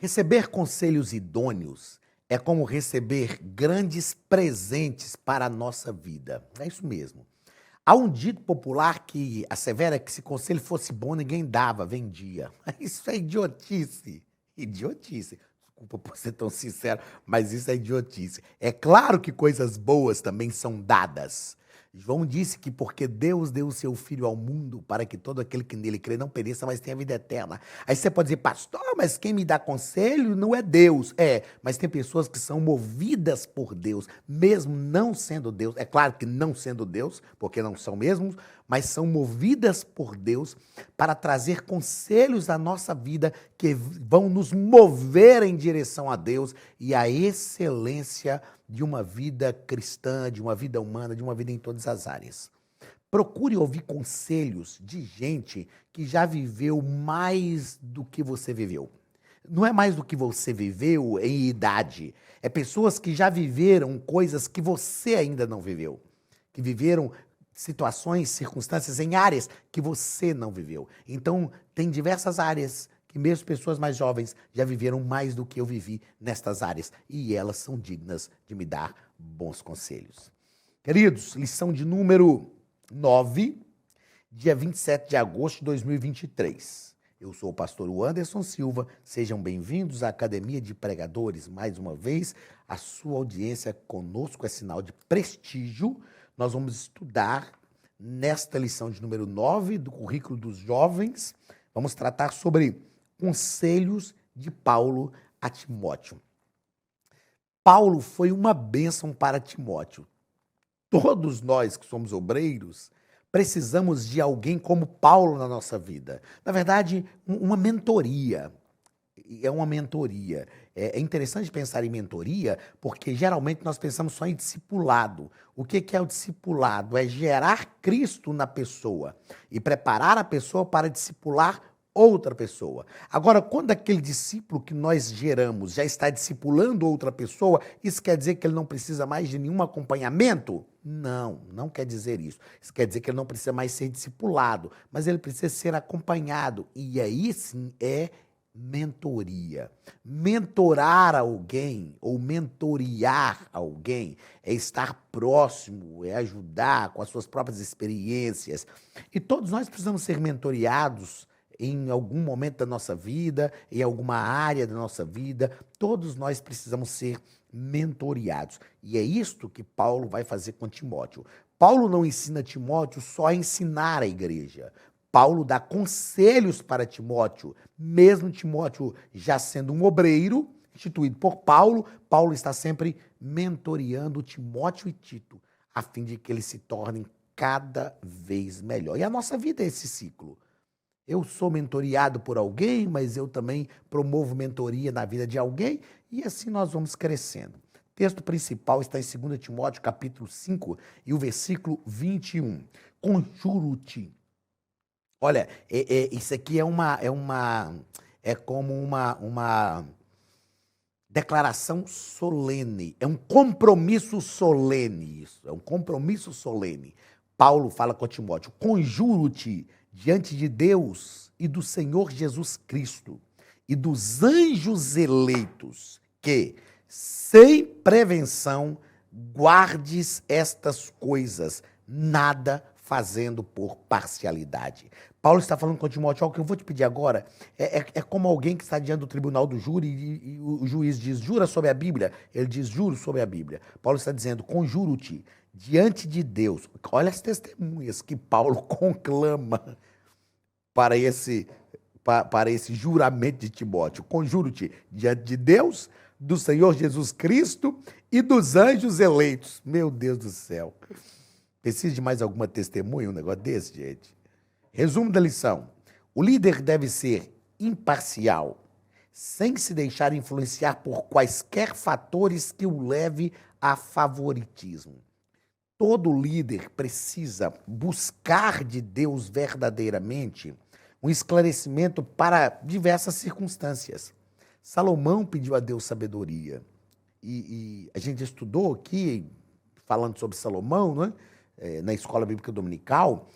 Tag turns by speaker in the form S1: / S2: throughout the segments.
S1: Receber conselhos idôneos é como receber grandes presentes para a nossa vida. É isso mesmo. Há um dito popular que assevera que se conselho fosse bom, ninguém dava, vendia. Isso é idiotice. Idiotice. Desculpa por ser tão sincero, mas isso é idiotice. É claro que coisas boas também são dadas. João disse que porque Deus deu o seu Filho ao mundo para que todo aquele que nele crê não pereça, mas tenha vida eterna. Aí você pode dizer, pastor, mas quem me dá conselho não é Deus. É, mas tem pessoas que são movidas por Deus, mesmo não sendo Deus. É claro que não sendo Deus, porque não são mesmos, mas são movidas por Deus para trazer conselhos à nossa vida que vão nos mover em direção a Deus e à excelência de uma vida cristã, de uma vida humana, de uma vida em todas as áreas. Procure ouvir conselhos de gente que já viveu mais do que você viveu. Não é mais do que você viveu em idade. É pessoas que já viveram coisas que você ainda não viveu. Que viveram situações, circunstâncias em áreas que você não viveu. Então, tem diversas áreas que mesmo pessoas mais jovens já viveram mais do que eu vivi nestas áreas. E elas são dignas de me dar bons conselhos. Queridos, lição de número 9, dia 27 de agosto de 2023. Eu sou o pastor Anderson Silva. Sejam bem-vindos à Academia de Pregadores. Mais uma vez, a sua audiência conosco é sinal de prestígio. Nós vamos estudar nesta lição de número 9 do currículo dos jovens. Vamos tratar sobre conselhos de Paulo a Timóteo. Paulo foi uma bênção para Timóteo. Todos nós que somos obreiros precisamos de alguém como Paulo na nossa vida. Na verdade, uma mentoria. É uma mentoria. É interessante pensar em mentoria, porque geralmente nós pensamos só em discipulado. O que é o discipulado? É gerar Cristo na pessoa e preparar a pessoa para discipular outra pessoa. Agora, quando aquele discípulo que nós geramos já está discipulando outra pessoa, isso quer dizer que ele não precisa mais de nenhum acompanhamento? Não, não quer dizer isso. Isso quer dizer que ele não precisa mais ser discipulado, mas ele precisa ser acompanhado. E aí sim é mentoria. Mentorar alguém ou mentorear alguém é estar próximo, é ajudar com as suas próprias experiências. E todos nós precisamos ser mentoreados em algum momento da nossa vida, em alguma área da nossa vida. Todos nós precisamos ser mentoreados. E é isto que Paulo vai fazer com Timóteo. Paulo não ensina Timóteo só a ensinar a igreja. Paulo dá conselhos para Timóteo, mesmo Timóteo já sendo um obreiro, instituído por Paulo, Paulo está sempre mentoreando Timóteo e Tito, a fim de que eles se tornem cada vez melhor. E a nossa vida é esse ciclo. Eu sou mentoreado por alguém, mas eu também promovo mentoria na vida de alguém, e assim nós vamos crescendo. O texto principal está em 2 Timóteo, capítulo 5, e o versículo 21. Conjuro-te. Olha, isso aqui é como uma declaração solene, é um compromisso solene isso, é um compromisso solene. Paulo fala com Timóteo, conjuro-te diante de Deus e do Senhor Jesus Cristo e dos anjos eleitos que, sem prevenção, guardes estas coisas, nada fazendo por parcialidade. Paulo está falando com Timóteo, o que eu vou te pedir agora é como alguém que está diante do tribunal do júri e o juiz diz, jura sobre a Bíblia? Ele diz, juro sobre a Bíblia. Paulo está dizendo, conjuro-te diante de Deus. Olha as testemunhas que Paulo conclama para esse juramento de Timóteo. Conjuro-te diante de Deus, do Senhor Jesus Cristo e dos anjos eleitos. Meu Deus do céu. Precisa de mais alguma testemunha, um negócio desse, gente? Resumo da lição. O líder deve ser imparcial, sem se deixar influenciar por quaisquer fatores que o leve a favoritismo. Todo líder precisa buscar de Deus verdadeiramente um esclarecimento para diversas circunstâncias. Salomão pediu a Deus sabedoria. E a gente estudou aqui, falando sobre Salomão, não é? na escola bíblica dominical,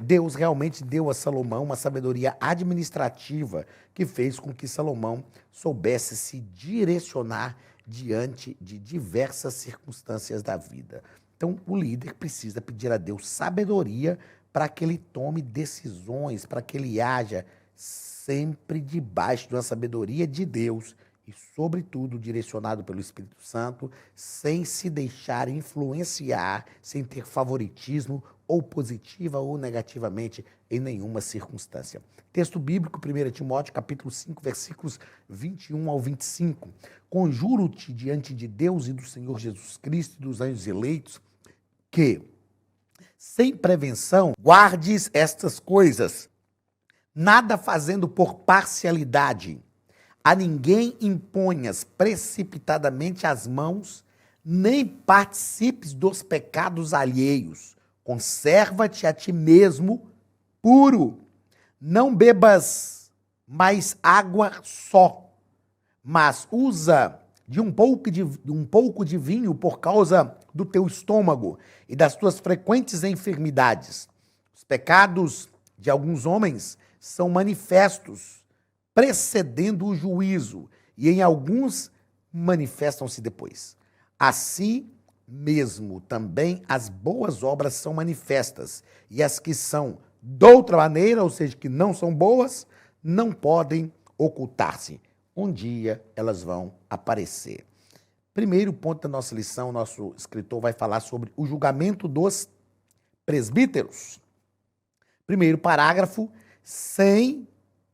S1: Deus realmente deu a Salomão uma sabedoria administrativa que fez com que Salomão soubesse se direcionar diante de diversas circunstâncias da vida. Então, o líder precisa pedir a Deus sabedoria para que ele tome decisões, para que ele haja sempre debaixo de uma sabedoria de Deus e, sobretudo, direcionado pelo Espírito Santo, sem se deixar influenciar, sem ter favoritismo, ou positiva ou negativamente, em nenhuma circunstância. Texto bíblico, 1 Timóteo, capítulo 5, versículos 21 ao 25. Conjuro-te diante de Deus e do Senhor Jesus Cristo e dos anjos eleitos, que, sem prevenção, guardes estas coisas, nada fazendo por parcialidade. A ninguém imponhas precipitadamente as mãos, nem participes dos pecados alheios. Conserva-te a ti mesmo puro. Não bebas mais água só, mas usa de um pouco de vinho por causa do teu estômago e das tuas frequentes enfermidades. Os pecados de alguns homens são manifestos, precedendo o juízo, e em alguns manifestam-se depois. Assim mesmo também as boas obras são manifestas, e as que são de outra maneira, ou seja, que não são boas, não podem ocultar-se. Um dia elas vão aparecer. Primeiro ponto da nossa lição, nosso escritor vai falar sobre o julgamento dos presbíteros. Primeiro parágrafo, sem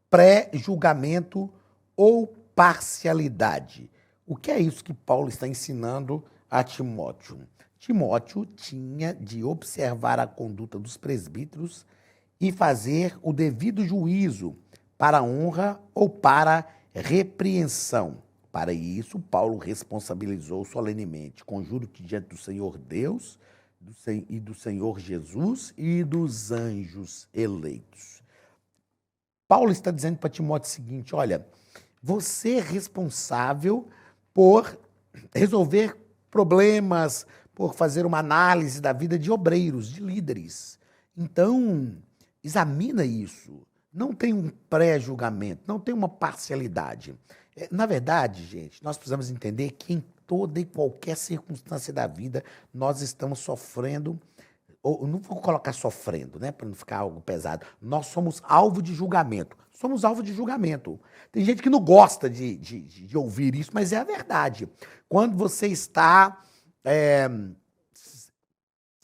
S1: pré-julgamento ou parcialidade. O que é isso que Paulo está ensinando a Timóteo? Timóteo tinha de observar a conduta dos presbíteros e fazer o devido juízo para honra ou para repreensão. Para isso, Paulo responsabilizou solenemente: conjuro-te diante do Senhor Deus e do Senhor Jesus e dos anjos eleitos. Paulo está dizendo para Timóteo o seguinte: olha, você é responsável por resolver problemas, por fazer uma análise da vida de obreiros, de líderes. Então, examina isso. Não tem um pré-julgamento, não tem uma parcialidade. Na verdade, gente, nós precisamos entender que em toda e qualquer circunstância da vida, nós estamos sofrendo, ou não vou colocar sofrendo, né, para não ficar algo pesado, nós somos alvo de julgamento. Somos alvo de julgamento. Tem gente que não gosta de ouvir isso, mas é a verdade. Quando você está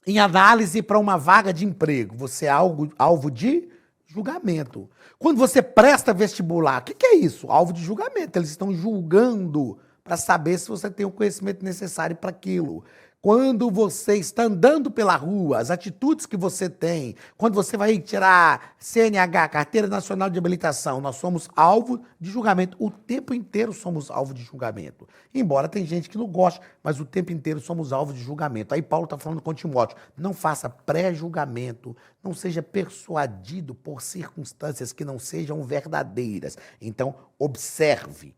S1: em análise para uma vaga de emprego, você é alvo de julgamento. Quando você presta vestibular, o que é isso? Alvo de julgamento. Eles estão julgando para saber se você tem o conhecimento necessário para aquilo. Quando você está andando pela rua, as atitudes que você tem, quando você vai tirar CNH, Carteira Nacional de Habilitação, nós somos alvo de julgamento. O tempo inteiro somos alvo de julgamento. Embora tem gente que não goste, mas o tempo inteiro somos alvo de julgamento. Aí Paulo está falando com Timóteo: não faça pré-julgamento, não seja persuadido por circunstâncias que não sejam verdadeiras. Então, observe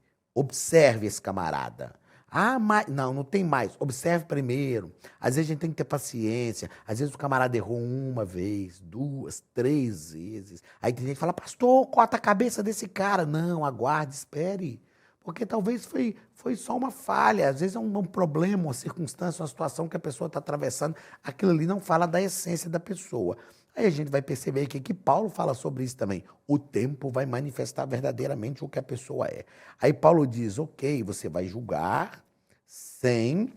S1: esse camarada. Ah, mas não tem mais. Observe primeiro. Às vezes a gente tem que ter paciência. Às vezes o camarada errou uma vez, duas, três vezes. Aí tem gente que fala: pastor, corta a cabeça desse cara. Não, aguarde, espere. Porque talvez foi só uma falha. Às vezes é um problema, uma circunstância, uma situação que a pessoa está atravessando. Aquilo ali não fala da essência da pessoa. Aí a gente vai perceber que Paulo fala sobre isso também. O tempo vai manifestar verdadeiramente o que a pessoa é. Aí Paulo diz: ok, você vai julgar sem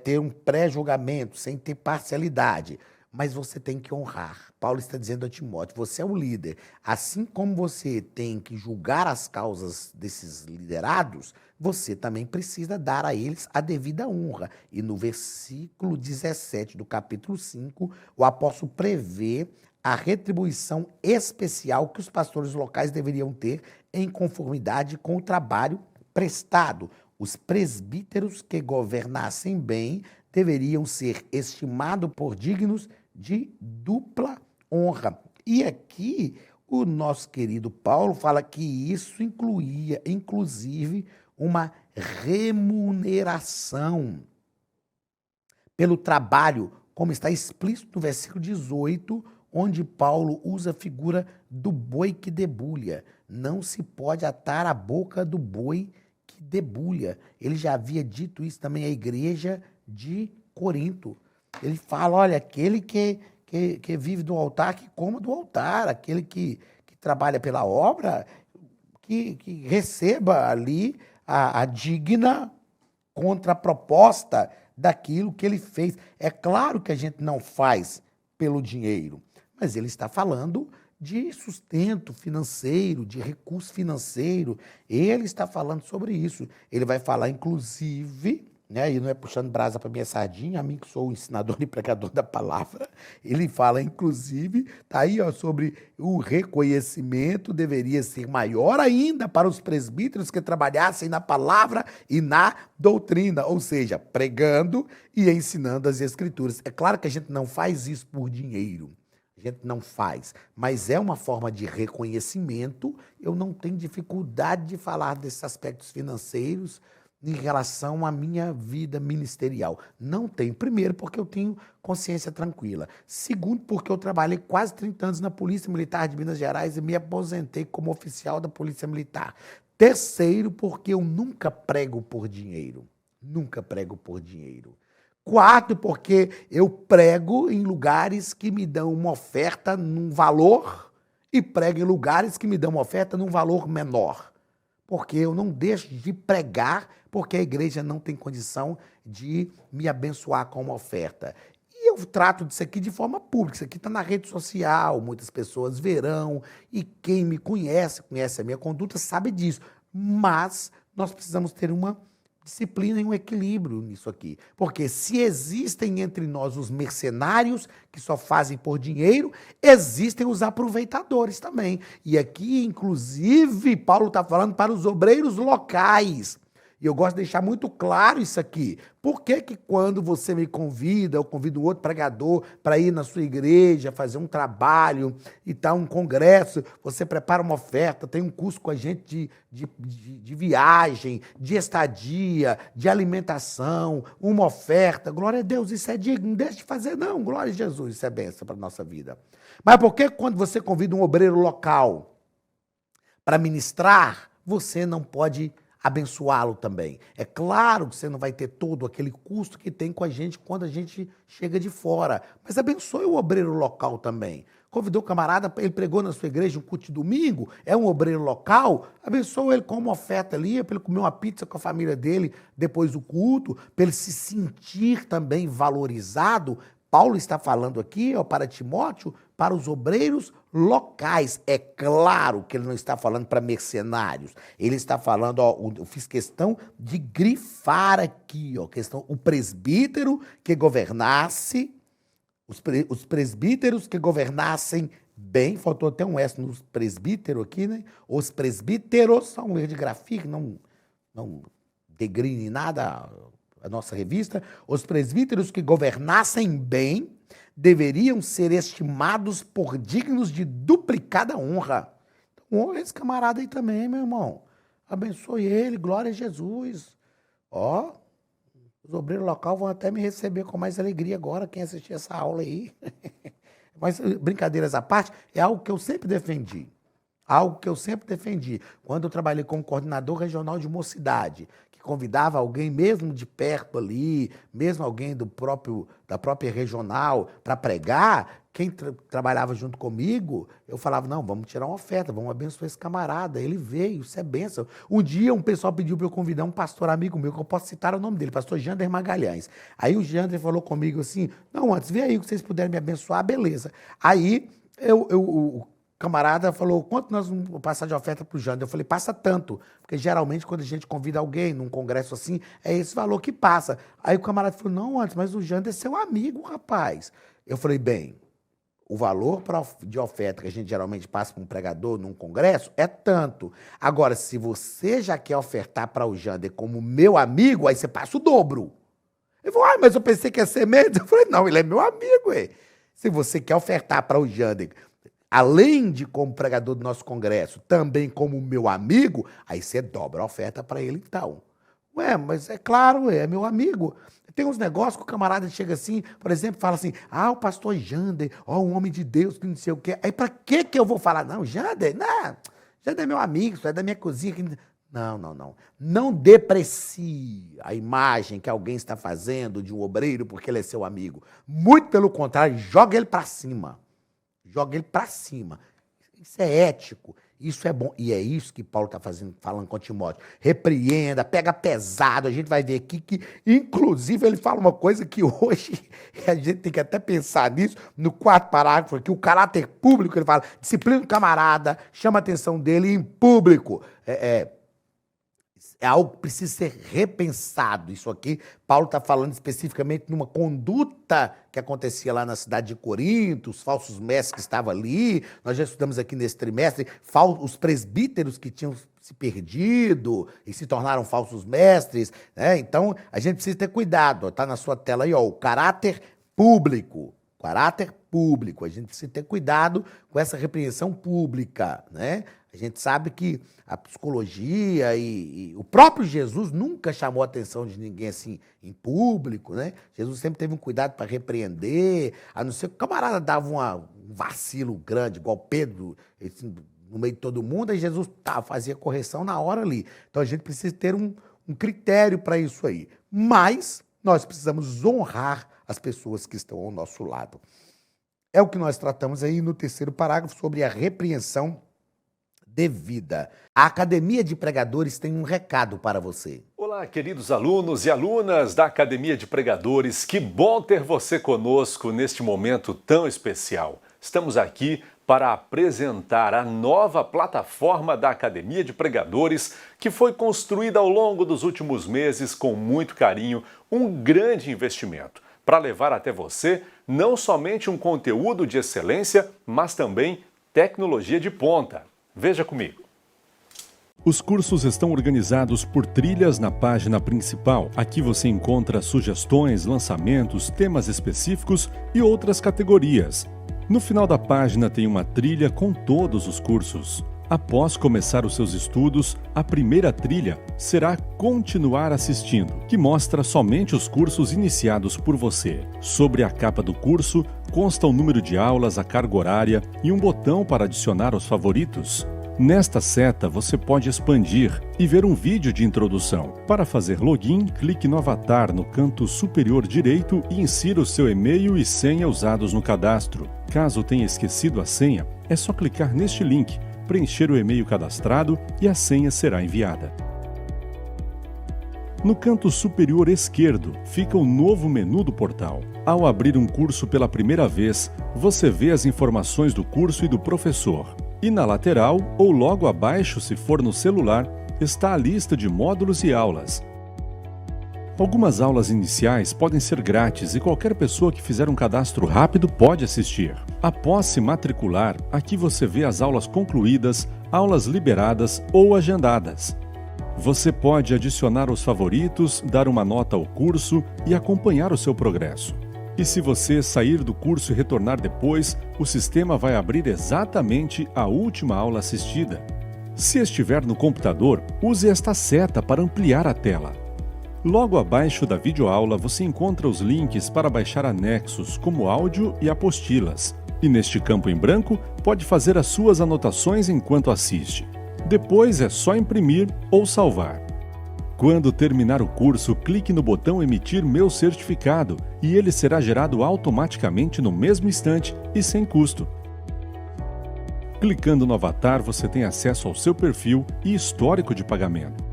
S1: ter um pré-julgamento, sem ter parcialidade, mas você tem que honrar. Paulo está dizendo a Timóteo: você é o líder. Assim como você tem que julgar as causas desses liderados, você também precisa dar a eles a devida honra. E no versículo 17 do capítulo 5, o apóstolo prevê a retribuição especial que os pastores locais deveriam ter em conformidade com o trabalho prestado. Os presbíteros que governassem bem deveriam ser estimados por dignos de dupla honra. E aqui o nosso querido Paulo fala que isso incluía, inclusive, uma remuneração pelo trabalho como está explícito no versículo 18, onde Paulo usa a figura do boi que debulha. Não se pode atar a boca do boi que debulha. Ele já havia dito isso também à igreja de Corinto. Ele fala, olha, aquele que vive do altar, que coma do altar, aquele que trabalha pela obra, que receba ali a digna contraproposta daquilo que ele fez. É claro que a gente não faz pelo dinheiro, mas ele está falando de sustento financeiro, de recurso financeiro. Ele está falando sobre isso. Ele vai falar, inclusive, né, e não é puxando brasa para minha sardinha, a mim que sou o ensinador e pregador da palavra, ele fala, inclusive, tá aí, ó, sobre o reconhecimento deveria ser maior ainda para os presbíteros que trabalhassem na palavra e na doutrina, ou seja, pregando e ensinando as escrituras. É claro que a gente não faz isso por dinheiro. A gente não faz, mas é uma forma de reconhecimento. Eu não tenho dificuldade de falar desses aspectos financeiros em relação à minha vida ministerial. Não tenho. Primeiro, porque eu tenho consciência tranquila. Segundo, porque eu trabalhei quase 30 anos na Polícia Militar de Minas Gerais e me aposentei como oficial da Polícia Militar. Terceiro, porque eu nunca prego por dinheiro. Nunca prego por dinheiro. Quarto, porque eu prego em lugares que me dão uma oferta num valor e prego em lugares que me dão uma oferta num valor menor. Porque eu não deixo de pregar porque a igreja não tem condição de me abençoar com uma oferta. E eu trato disso aqui de forma pública. Isso aqui está na rede social, muitas pessoas verão, e quem me conhece, conhece a minha conduta, sabe disso. Mas nós precisamos ter uma disciplina e um equilíbrio nisso aqui. Porque se existem entre nós os mercenários que só fazem por dinheiro, existem os aproveitadores também. E aqui, inclusive, Paulo está falando para os obreiros locais. E eu gosto de deixar muito claro isso aqui. Por que que quando você me convida, eu convido outro pregador para ir na sua igreja, fazer um trabalho e tal, um congresso, você prepara uma oferta, tem um curso com a gente de viagem, de estadia, de alimentação, uma oferta, glória a Deus, isso é digno, não deixe de fazer não, glória a Jesus, isso é bênção para a nossa vida. Mas por que quando você convida um obreiro local para ministrar, você não pode abençoá-lo também? É claro que você não vai ter todo aquele custo que tem com a gente quando a gente chega de fora, mas abençoe o obreiro local também. Convidou o camarada, ele pregou na sua igreja um culto de domingo, é um obreiro local, abençoe ele com uma oferta ali, para ele comer uma pizza com a família dele depois do culto, para ele se sentir também valorizado. Paulo está falando aqui, ó, para Timóteo, para os obreiros locais. É claro que ele não está falando para mercenários. Ele está falando, ó, eu fiz questão de grifar aqui, ó, o presbítero que governasse, os presbíteros que governassem bem, faltou até um S no presbítero aqui, né? Os presbíteros, só um erro de grafia, que não degrine nada a nossa revista, os presbíteros que governassem bem deveriam ser estimados por dignos de duplicada honra. Então, honra esse camarada aí também, meu irmão. Abençoe ele, glória a Jesus. Ó, os obreiros locais vão até me receber com mais alegria agora, quem assistir essa aula aí. Mas, brincadeiras à parte, é algo que eu sempre defendi. Algo que eu sempre defendi. Quando eu trabalhei como coordenador regional de mocidade, que convidava alguém mesmo de perto ali, mesmo alguém da própria regional para pregar, quem trabalhava junto comigo, eu falava, não, vamos tirar uma oferta, vamos abençoar esse camarada. Ele veio, isso é bênção. Um dia um pessoal pediu para eu convidar um pastor amigo meu, que eu posso citar o nome dele, pastor Jander Magalhães. Aí o Jander falou comigo assim, não, antes, vê aí o que vocês puderem me abençoar, beleza. Aí o camarada falou, quanto nós vamos passar de oferta para o Jander? Eu falei, passa tanto, porque geralmente quando a gente convida alguém num congresso assim, é esse valor que passa. Aí o camarada falou, não, antes, mas o Jander é seu amigo, rapaz. Eu falei, bem, o valor de oferta que a gente geralmente passa para um pregador num congresso é tanto. Agora, se você já quer ofertar para o Jander como meu amigo, aí você passa o dobro. Ele falou, mas eu pensei que ia ser menos. Eu falei, não, ele é meu amigo, ué. Se você quer ofertar para o Jander, além de como pregador do nosso congresso, também como meu amigo, aí você dobra a oferta para ele então. Ué, mas é claro, é meu amigo. Tem uns negócios que o camarada chega assim, por exemplo, fala assim, o pastor Jander, um homem de Deus, que não sei o quê. Aí pra que eu vou falar? Não, Jander, não, Jander é meu amigo, isso é da minha cozinha. Não, não, não. Não deprecie a imagem que alguém está fazendo de um obreiro porque ele é seu amigo. Muito pelo contrário, joga ele pra cima. Joga ele pra cima. Isso é ético, isso é bom. E é isso que Paulo está falando com Timóteo. Repreenda, pega pesado. A gente vai ver aqui que, inclusive, ele fala uma coisa que hoje a gente tem que até pensar nisso, no 4º parágrafo, aqui, o caráter público, ele fala, disciplina do camarada, chama a atenção dele em público. É algo que precisa ser repensado. Isso aqui, Paulo está falando especificamente numa conduta que acontecia lá na cidade de Corinto, os falsos mestres que estavam ali. Nós já estudamos aqui nesse trimestre, os presbíteros que tinham se perdido e se tornaram falsos mestres, né? Então, a gente precisa ter cuidado. Está na sua tela aí, o caráter público. Caráter público. A gente precisa ter cuidado com essa repreensão pública, né? A gente sabe que a psicologia e o próprio Jesus nunca chamou a atenção de ninguém assim em público, né? Jesus sempre teve um cuidado para repreender, a não ser que o camarada dava um vacilo grande, igual Pedro, assim, no meio de todo mundo, aí Jesus fazia correção na hora ali. Então a gente precisa ter um critério para isso aí. Mas nós precisamos honrar as pessoas que estão ao nosso lado. É o que nós tratamos aí no 3º parágrafo sobre a repreensão devida. A Academia de Pregadores tem um recado para você.
S2: Olá, queridos alunos e alunas da Academia de Pregadores. Que bom ter você conosco neste momento tão especial. Estamos aqui para apresentar a nova plataforma da Academia de Pregadores, que foi construída ao longo dos últimos meses com muito carinho, um grande investimento, para levar até você não somente um conteúdo de excelência, mas também tecnologia de ponta. Veja comigo. Os cursos estão organizados por trilhas na página principal. Aqui você encontra sugestões, lançamentos, temas específicos e outras categorias. No final da página tem uma trilha com todos os cursos. Após começar os seus estudos, a primeira trilha será Continuar Assistindo, que mostra somente os cursos iniciados por você. Sobre a capa do curso, consta o número de aulas, a carga horária e um botão para adicionar aos favoritos. Nesta seta, você pode expandir e ver um vídeo de introdução. Para fazer login, clique no avatar no canto superior direito e insira o seu e-mail e senha usados no cadastro. Caso tenha esquecido a senha, é só clicar neste link, preencher o e-mail cadastrado e a senha será enviada. No canto superior esquerdo fica o novo menu do portal. Ao abrir um curso pela primeira vez, você vê as informações do curso e do professor. E na lateral, ou logo abaixo se for no celular, está a lista de módulos e aulas. Algumas aulas iniciais podem ser grátis e qualquer pessoa que fizer um cadastro rápido pode assistir. Após se matricular, aqui você vê as aulas concluídas, aulas liberadas ou agendadas. Você pode adicionar os favoritos, dar uma nota ao curso e acompanhar o seu progresso. E se você sair do curso e retornar depois, o sistema vai abrir exatamente a última aula assistida. Se estiver no computador, use esta seta para ampliar a tela. Logo abaixo da videoaula você encontra os links para baixar anexos, como áudio e apostilas. E neste campo em branco, pode fazer as suas anotações enquanto assiste. Depois é só imprimir ou salvar. Quando terminar o curso, clique no botão Emitir meu certificado e ele será gerado automaticamente no mesmo instante e sem custo. Clicando no avatar, você tem acesso ao seu perfil e histórico de pagamento.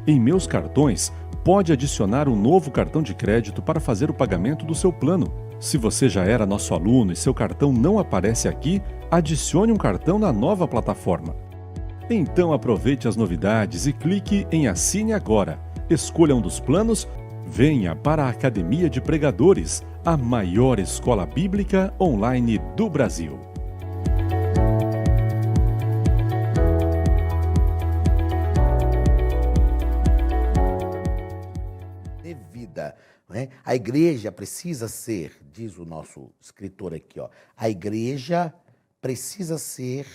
S2: Em Meus Cartões, pode adicionar um novo cartão de crédito para fazer o pagamento do seu plano. Se você já era nosso aluno e seu cartão não aparece aqui, adicione um cartão na nova plataforma. Então aproveite as novidades e clique em Assine Agora. Escolha um dos planos, venha para a Academia de Pregadores, a maior escola bíblica online do Brasil.
S1: Devida, né? A igreja precisa ser, diz o nosso escritor aqui, a igreja precisa ser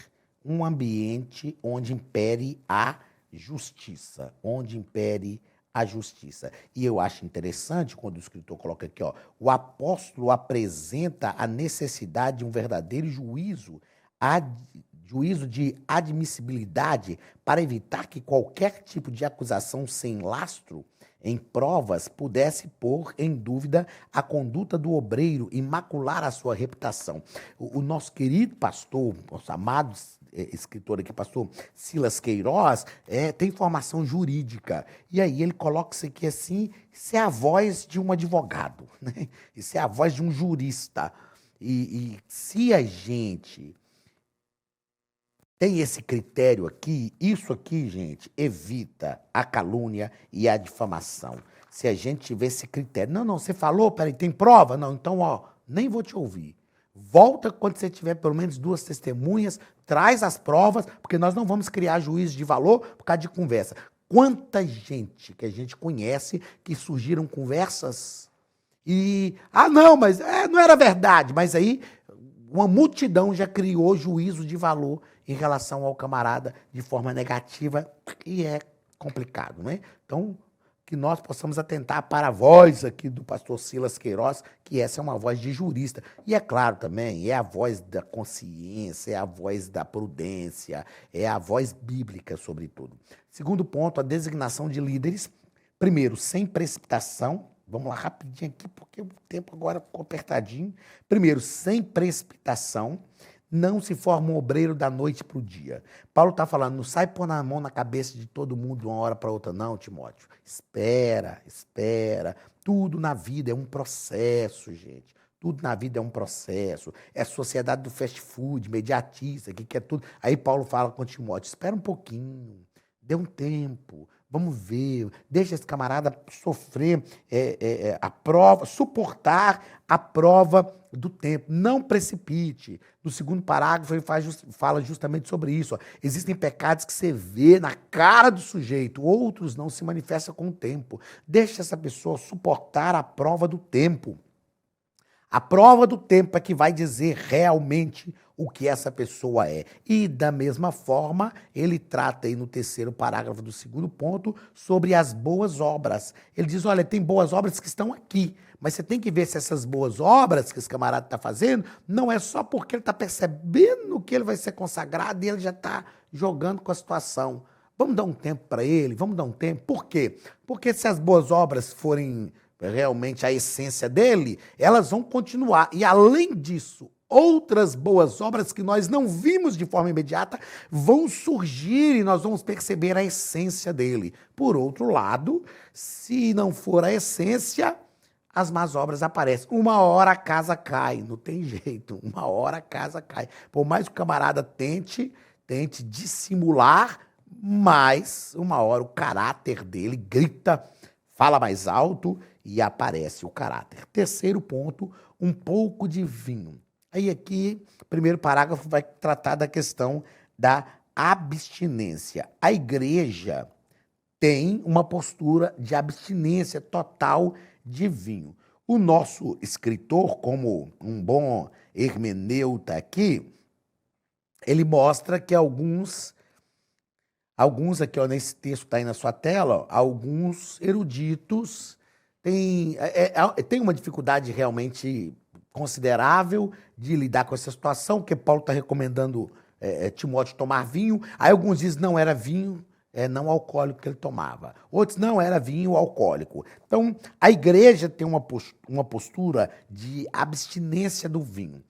S1: um ambiente onde impere a justiça, onde impere a justiça. E eu acho interessante quando o escritor coloca aqui, ó, o apóstolo apresenta a necessidade de um verdadeiro juízo de admissibilidade para evitar que qualquer tipo de acusação sem lastro em provas pudesse pôr em dúvida a conduta do obreiro e macular a sua reputação. O nosso querido pastor, nosso amado escritor aqui, pastor Silas Queiroz, tem formação jurídica. E aí ele coloca isso aqui assim, isso é a voz de um advogado, né? Isso é a voz de um jurista. E se a gente tem esse critério aqui, isso aqui, gente, evita a calúnia e a difamação. Se a gente tiver esse critério. Não, você falou, peraí, tem prova? Não, então, ó, nem vou te ouvir. Volta quando você tiver pelo menos 2 testemunhas, traz as provas, porque nós não vamos criar juízo de valor por causa de conversa. Quanta gente que a gente conhece que surgiram conversas e... não, mas não era verdade. Mas aí uma multidão já criou juízo de valor em relação ao camarada de forma negativa, e é complicado, né? Então, que nós possamos atentar para a voz aqui do pastor Silas Queiroz, que essa é uma voz de jurista. E é claro também, é a voz da consciência, é a voz da prudência, é a voz bíblica, sobretudo. Segundo ponto, a designação de líderes. Primeiro, sem precipitação. Vamos lá rapidinho aqui, porque o tempo agora ficou apertadinho. Primeiro, sem precipitação. Não se forma um obreiro da noite para o dia. Paulo está falando, não sai pôr a mão na cabeça de todo mundo de uma hora para outra, não, Timóteo. Espera. Tudo na vida é um processo, gente. Tudo na vida é um processo. É a sociedade do fast food, imediatista, que quer tudo. Aí Paulo fala com Timóteo, espera um pouquinho, dê um tempo. Vamos ver, deixa esse camarada sofrer a prova, suportar a prova do tempo. Não precipite. No segundo parágrafo, ele fala justamente sobre isso. Ó. Existem pecados que você vê na cara do sujeito, outros não se manifestam com o tempo. Deixa essa pessoa suportar a prova do tempo. A prova do tempo é que vai dizer realmente o que essa pessoa é. E, da mesma forma, ele trata aí no terceiro parágrafo do segundo ponto sobre as boas obras. Ele diz, olha, tem boas obras que estão aqui, mas você tem que ver se essas boas obras que esse camarada está fazendo não é só porque ele está percebendo que ele vai ser consagrado e ele já está jogando com a situação. Vamos dar um tempo para ele, vamos dar um tempo. Por quê? Porque se as boas obras forem realmente a essência dele, elas vão continuar. E, além disso, outras boas obras que nós não vimos de forma imediata vão surgir e nós vamos perceber a essência dele. Por outro lado, se não for a essência, as más obras aparecem. Uma hora a casa cai, não tem jeito, uma hora a casa cai. Por mais que o camarada tente dissimular, mas uma hora o caráter dele grita, fala mais alto e aparece o caráter. Terceiro ponto, um pouco de vinho. Aí aqui, primeiro parágrafo vai tratar da questão da abstinência. A igreja tem uma postura de abstinência total de vinho. O nosso escritor, como um bom hermeneuta aqui, ele mostra que alguns aqui, ó, nesse texto está aí na sua tela, ó, alguns eruditos têm uma dificuldade realmente considerável de lidar com essa situação, porque Paulo está recomendando Timóteo tomar vinho. Aí alguns dizem não era vinho não alcoólico que ele tomava. Outros não era vinho alcoólico. Então, a igreja tem uma postura de abstinência do vinho.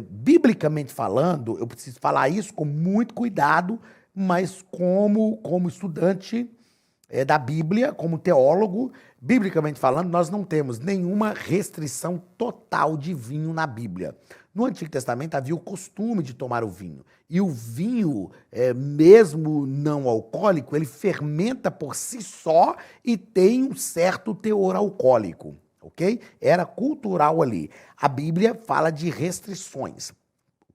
S1: Biblicamente falando, eu preciso falar isso com muito cuidado, mas como estudante da Bíblia, como teólogo, biblicamente falando, nós não temos nenhuma restrição total de vinho na Bíblia. No Antigo Testamento havia o costume de tomar o vinho. E o vinho, mesmo não alcoólico, ele fermenta por si só e tem um certo teor alcoólico, ok? Era cultural ali. A Bíblia fala de restrições,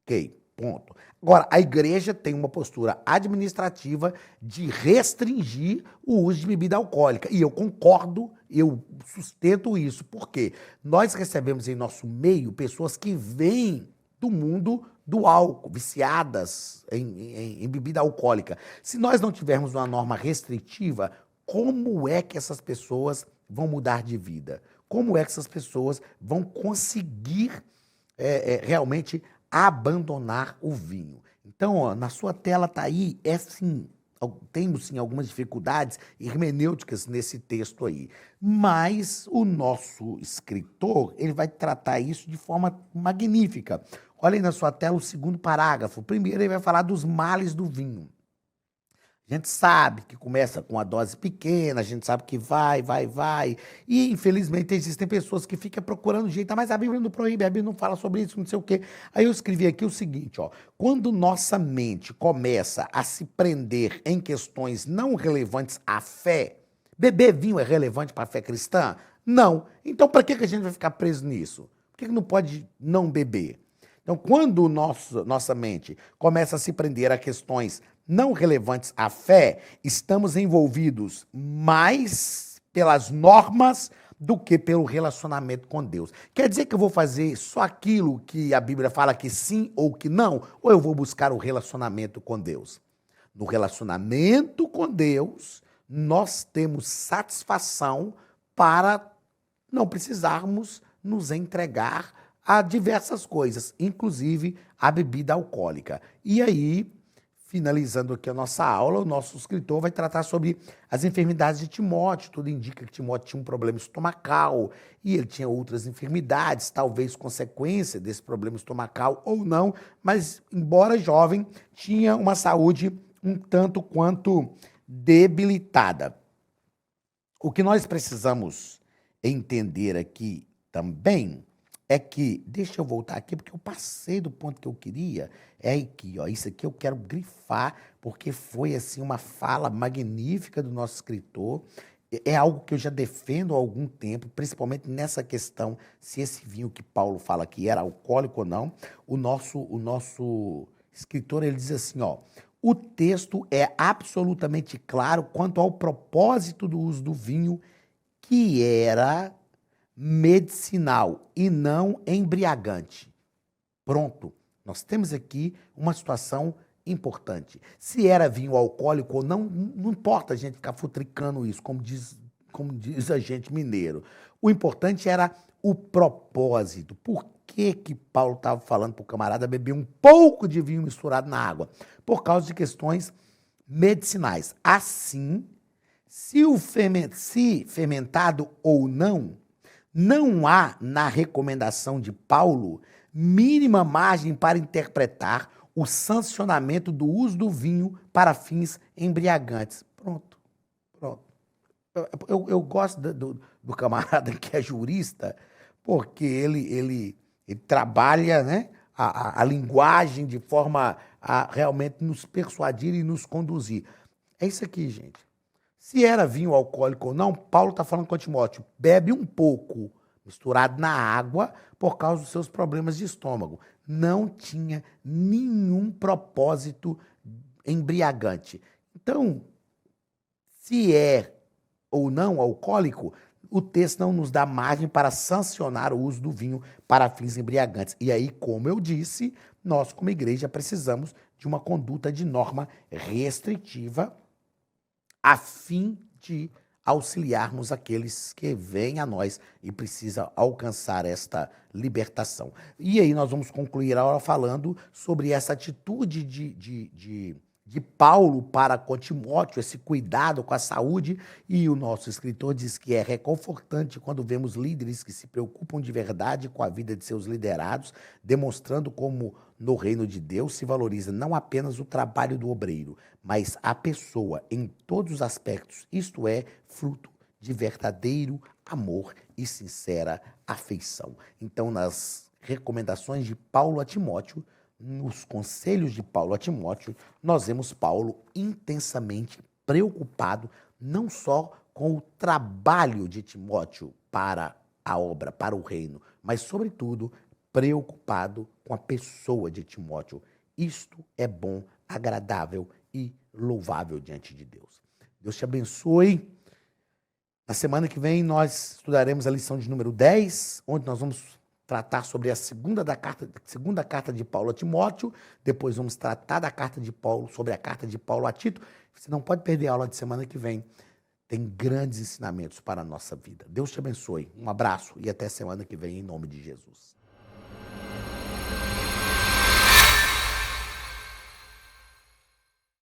S1: ok? Ponto. Agora, a igreja tem uma postura administrativa de restringir o uso de bebida alcoólica. E eu concordo, eu sustento isso. Por quê? Nós recebemos em nosso meio pessoas que vêm do mundo do álcool, viciadas em bebida alcoólica. Se nós não tivermos uma norma restritiva, como é que essas pessoas vão mudar de vida? Como é que essas pessoas vão conseguir realmente abandonar o vinho? Então, ó, na sua tela está aí, sim, temos sim algumas dificuldades hermenêuticas nesse texto aí, mas o nosso escritor, ele vai tratar isso de forma magnífica. Olha aí na sua tela o segundo parágrafo. Primeiro ele vai falar dos males do vinho. A gente sabe que começa com a dose pequena, a gente sabe que vai. E, infelizmente, existem pessoas que ficam procurando jeito. Mas a Bíblia não proíbe, a Bíblia não fala sobre isso, não sei o quê. Aí eu escrevi aqui o seguinte, ó. Quando nossa mente começa a se prender em questões não relevantes à fé, beber vinho é relevante para a fé cristã? Não. Então, para que a gente vai ficar preso nisso? Por que não pode não beber? Então, quando nossa mente começa a se prender a questões não relevantes à fé, estamos envolvidos mais pelas normas do que pelo relacionamento com Deus. Quer dizer que eu vou fazer só aquilo que a Bíblia fala que sim ou que não? Ou eu vou buscar o relacionamento com Deus? No relacionamento com Deus, nós temos satisfação para não precisarmos nos entregar a diversas coisas, inclusive a bebida alcoólica. E aí, finalizando aqui a nossa aula, o nosso escritor vai tratar sobre as enfermidades de Timóteo. Tudo indica que Timóteo tinha um problema estomacal e ele tinha outras enfermidades, talvez consequência desse problema estomacal ou não, mas, embora jovem, tinha uma saúde um tanto quanto debilitada. O que nós precisamos entender aqui também é que, deixa eu voltar aqui, porque eu passei do ponto que eu queria, é aqui, ó, isso aqui eu quero grifar, porque foi, assim, uma fala magnífica do nosso escritor, é algo que eu já defendo há algum tempo, principalmente nessa questão, se esse vinho que Paulo fala aqui era alcoólico ou não. O nosso escritor, ele diz assim, ó, o texto é absolutamente claro quanto ao propósito do uso do vinho, que era medicinal e não embriagante. Pronto, nós temos aqui uma situação importante. Se era vinho alcoólico ou não, não importa a gente ficar futricando isso, como diz a gente mineiro. O importante era o propósito. Por que Paulo estava falando para o camarada beber um pouco de vinho misturado na água? Por causa de questões medicinais. Assim, se fermentado ou não, não há na recomendação de Paulo mínima margem para interpretar o sancionamento do uso do vinho para fins embriagantes. Pronto. Eu gosto do camarada que é jurista, porque ele trabalha, né, a linguagem de forma a realmente nos persuadir e nos conduzir. É isso aqui, gente. Se era vinho alcoólico ou não, Paulo está falando com Timóteo, bebe um pouco, misturado na água, por causa dos seus problemas de estômago. Não tinha nenhum propósito embriagante. Então, se é ou não alcoólico, o texto não nos dá margem para sancionar o uso do vinho para fins embriagantes. E aí, como eu disse, nós, como igreja, precisamos de uma conduta de norma restritiva a fim de auxiliarmos aqueles que vêm a nós e precisam alcançar esta libertação. E aí nós vamos concluir a aula falando sobre essa atitude de Paulo para com Timóteo, esse cuidado com a saúde, e o nosso escritor diz que é reconfortante quando vemos líderes que se preocupam de verdade com a vida de seus liderados, demonstrando como no reino de Deus se valoriza não apenas o trabalho do obreiro, mas a pessoa em todos os aspectos, isto é, fruto de verdadeiro amor e sincera afeição. Então, nas recomendações de Paulo a Timóteo, nos conselhos de Paulo a Timóteo, nós vemos Paulo intensamente preocupado não só com o trabalho de Timóteo para a obra, para o reino, mas, sobretudo, preocupado com a pessoa de Timóteo. Isto é bom, agradável e louvável diante de Deus. Deus te abençoe. Na semana que vem nós estudaremos a lição de número 10, onde nós vamos tratar sobre a segunda carta de Paulo a Timóteo, depois vamos tratar da carta de Paulo, sobre a carta de Paulo a Tito. Você não pode perder a aula de semana que vem. tem grandes ensinamentos para a nossa vida. Deus te abençoe. Um abraço e até semana que vem, em nome de Jesus.